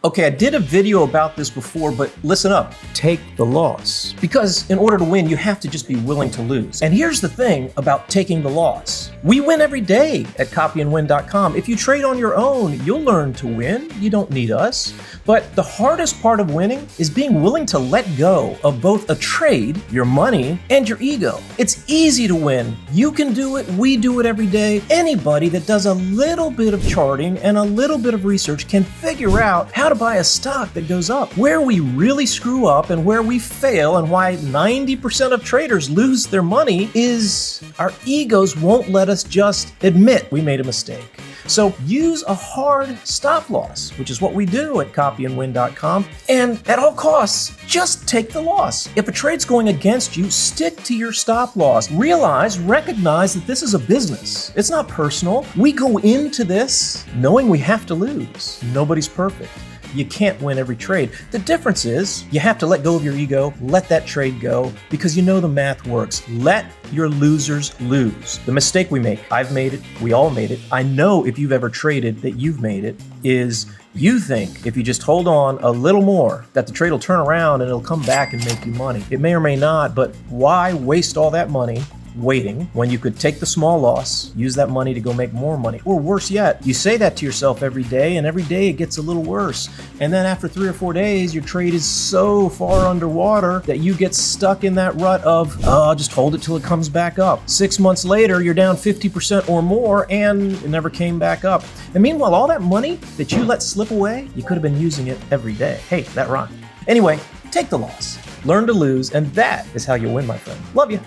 Okay, I did a video about this before, but listen up. Take the loss. Because in order to win, you have to just be willing to lose. And here's the thing about taking the loss. We win every day at copyandwin.com. If you trade on your own, you'll learn to win. You don't need us. But the hardest part of winning is being willing to let go of both a trade, your money, and your ego. It's easy to win. You can do it. We do it every day. Anybody that does a little bit of charting and a little bit of research can figure out how to buy a stock that goes up. Where we really screw up and where we fail and why 90% of traders lose their money is our egos won't let us just admit we made a mistake. So use a hard stop loss, which is what we do at copyandwin.com. And at all costs, just take the loss. If a trade's going against you, stick to your stop loss. Recognize that this is a business. It's not personal. We go into this knowing we have to lose. Nobody's perfect. You can't win every trade. The difference is you have to let go of your ego, let that trade go, because you know the math works. Let your losers lose. The mistake we make, I've made it, we all made it, I know if you've ever traded that you've made it, is you think if you just hold on a little more, that the trade will turn around and it'll come back and make you money. It may or may not, but why waste all that money waiting when you could take the small loss, use that money to go make more money? Or worse yet, you say that to yourself every day, and every day it gets a little worse. And then after 3 or 4 days, your trade is so far underwater that you get stuck in that rut of, I'll just hold it till it comes back up. 6 months later, you're down 50% or more, and it never came back up. And meanwhile, all that money that you let slip away, you could have been using it every day. Hey, that rhymed. Anyway, take the loss, learn to lose, and that is how you win, my friend. Love you.